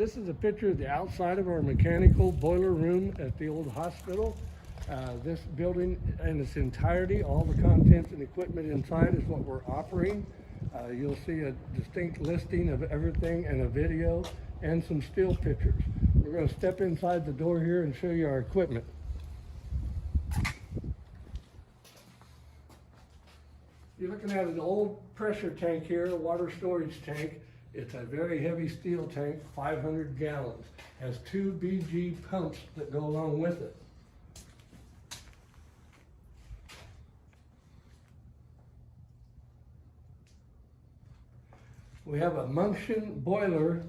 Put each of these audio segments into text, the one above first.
This is a picture of the outside of our mechanical boiler room at the old hospital. This building in its entirety, all the contents and equipment inside is what we're offering. You'll see a distinct listing of everything and a video and some still pictures. We're going to step inside the door here and show you our equipment. You're looking at an old pressure tank here, a water storage tank. It's a very heavy steel tank, 500 gallons. Has 2 BG pumps that go along with it. We have a Munction boiler,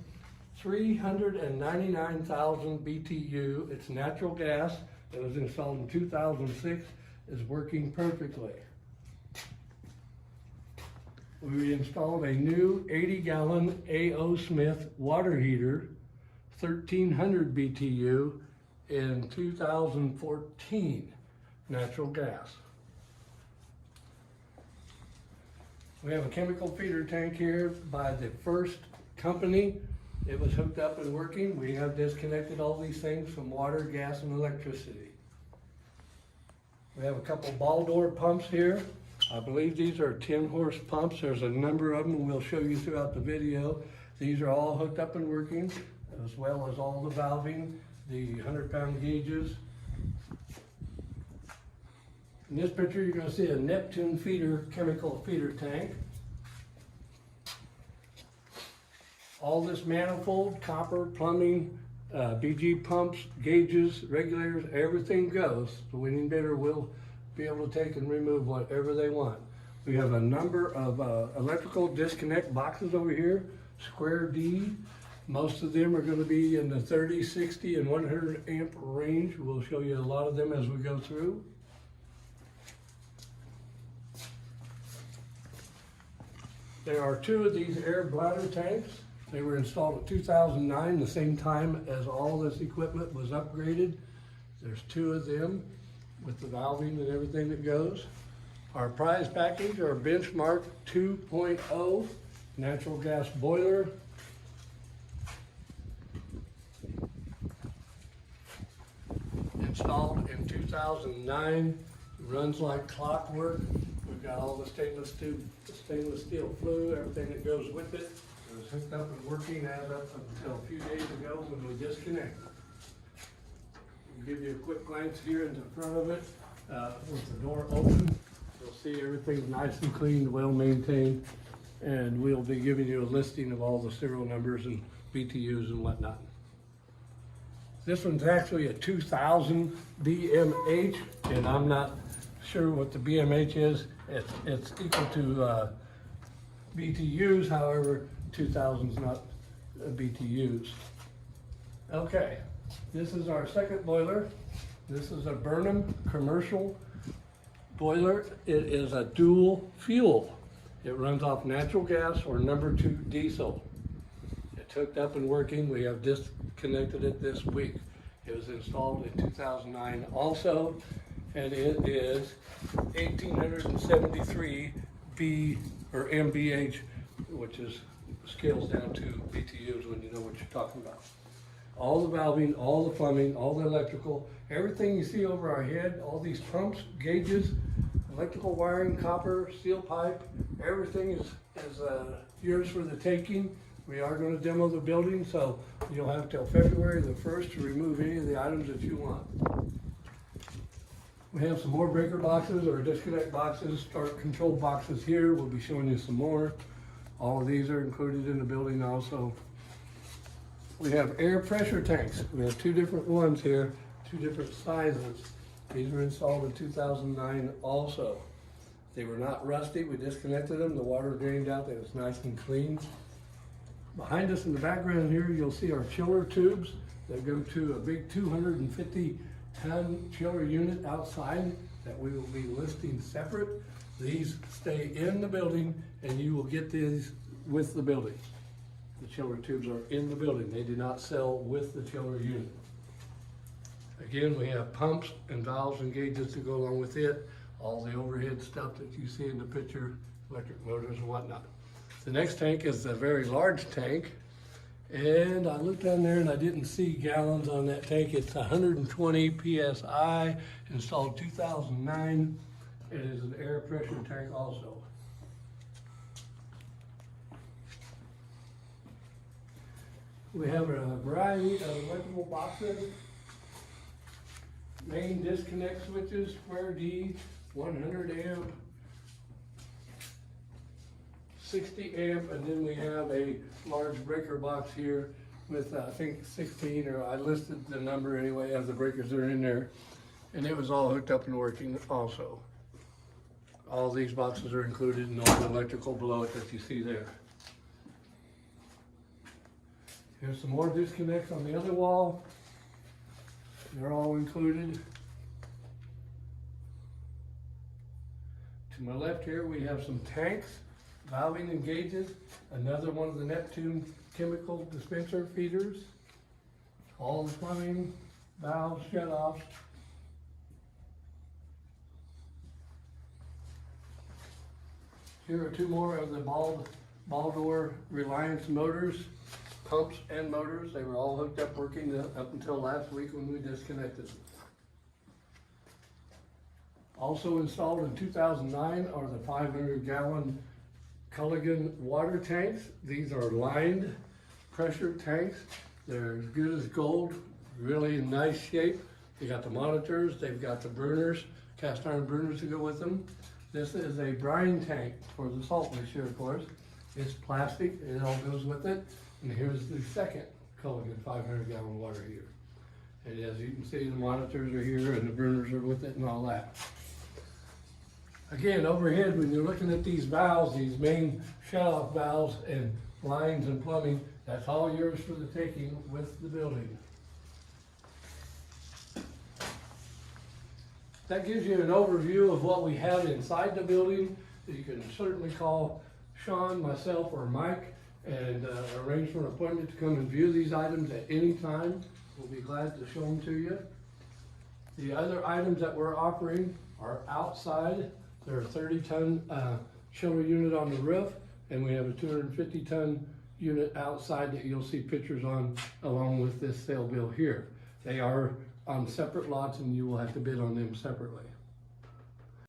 399,000 BTU. It's natural gas. It was installed in 2006. It's working perfectly. We installed a new 80-gallon A.O. Smith water heater, 1,300 BTU in 2014, natural gas. We have a chemical feeder tank here by the first company. It was hooked up and working. We have disconnected all these things from water, gas, and electricity. We have a couple ball door pumps here. I believe these are 10-horse pumps. There's a number of them, and we'll show you throughout the video. These are all hooked up and working, as well as all the valving, the 100-pound gauges. In this picture, you're going to see a Neptune feeder, chemical feeder tank. All this manifold, copper, plumbing, BG pumps, gauges, regulators, everything goes. The winning bidder will be able to take and remove whatever they want. We have a number of electrical disconnect boxes over here, square D. Most of them are going to be in the 30, 60, and 100 amp range. We'll show you a lot of them as we go through. There are 2 of these air bladder tanks. They were installed in 2009, the same time as all this equipment was upgraded. There's 2 of them with the valving and everything that goes. Our prize package, our Benchmark 2.0 natural gas boiler. Installed in 2009, runs like clockwork. We've got all the stainless steel flue, everything that goes with it. It was hooked up and working as up until a few days ago when we disconnected. I'll give you a quick glance here in the front of it. With the door open, you'll see everything's nice and clean, well maintained, and we'll be giving you a listing of all the serial numbers and BTUs and whatnot. This one's actually a 2000 BMH, and I'm not sure what the BMH is. It's equal to BTUs, however, 2000's not BTUs. Okay, this is our second boiler. This is a Burnham commercial boiler. It is a dual fuel. It runs off natural gas or number 2 diesel. It's hooked up and working. We have disconnected it this week. It was installed in 2009 also, and it is 1873 B or MBH, which is scales down to BTUs when you know what you're talking about. All the valving, all the plumbing, all the electrical, everything you see over our head, all these pumps, gauges, electrical wiring, copper, steel pipe, everything is yours for the taking. We are going to demo the building, so you'll have till February the 1st to remove any of the items that you want. We have some more breaker boxes or disconnect boxes, start control boxes here. We'll be showing you some more. All of these are included in the building also. We have air pressure tanks. We have 2 different ones here, 2 different sizes. These were installed in 2009 also. They were not rusty. We disconnected them. The water drained out. It was nice and clean. Behind us in the background here, you'll see our chiller tubes that go to a big 250-ton chiller unit outside that we will be listing separate. These stay in the building, and you will get these with the building. The chiller tubes are in the building. They do not sell with the chiller unit. Again, we have pumps and valves and gauges to go along with it. All the overhead stuff that you see in the picture, electric motors and whatnot. The next tank is a very large tank. And I looked down there and I didn't see gallons on that tank. It's 120 PSI, installed 2009. It is an air pressure tank also. We have a variety of electrical boxes, main disconnect switches, square D, 100 amp, 60 amp, and then we have a large breaker box here with I think 16, or I listed the number anyway of the breakers that are in there, and it was all hooked up and working also. All these boxes are included and all the electrical below it that you see there. Here's some more disconnects on the other wall. They're all included. To my left here, we have some tanks, valving and gauges, another one of the Neptune chemical dispenser feeders, all the plumbing, valves, shut-offs. Here are two more of the Baldor Reliance motors, pumps and motors. They were all hooked up working up until last week when we disconnected them. Also installed in 2009 are the 500-gallon Culligan water tanks. These are lined pressure tanks. They're as good as gold, really in nice shape. They got the monitors, they've got the burners, cast iron burners to go with them. This is a brine tank for the salt mixture, of course. It's plastic, it all goes with it. And here's the second Culligan 500-gallon water heater. And as you can see, the monitors are here and the burners are with it and all that. Again, overhead, when you're looking at these valves, these main shut-off valves and lines and plumbing, that's all yours for the taking with the building. That gives you an overview of what we have inside the building. You can certainly call Sean, myself, or Mike and arrange for an appointment to come and view these items at any time. We'll be glad to show them to you. The other items that we're offering are outside. There are 30-ton chiller unit on the roof, and we have a 250-ton unit outside that you'll see pictures on along with this sale bill here. They are on separate lots and you will have to bid on them separately.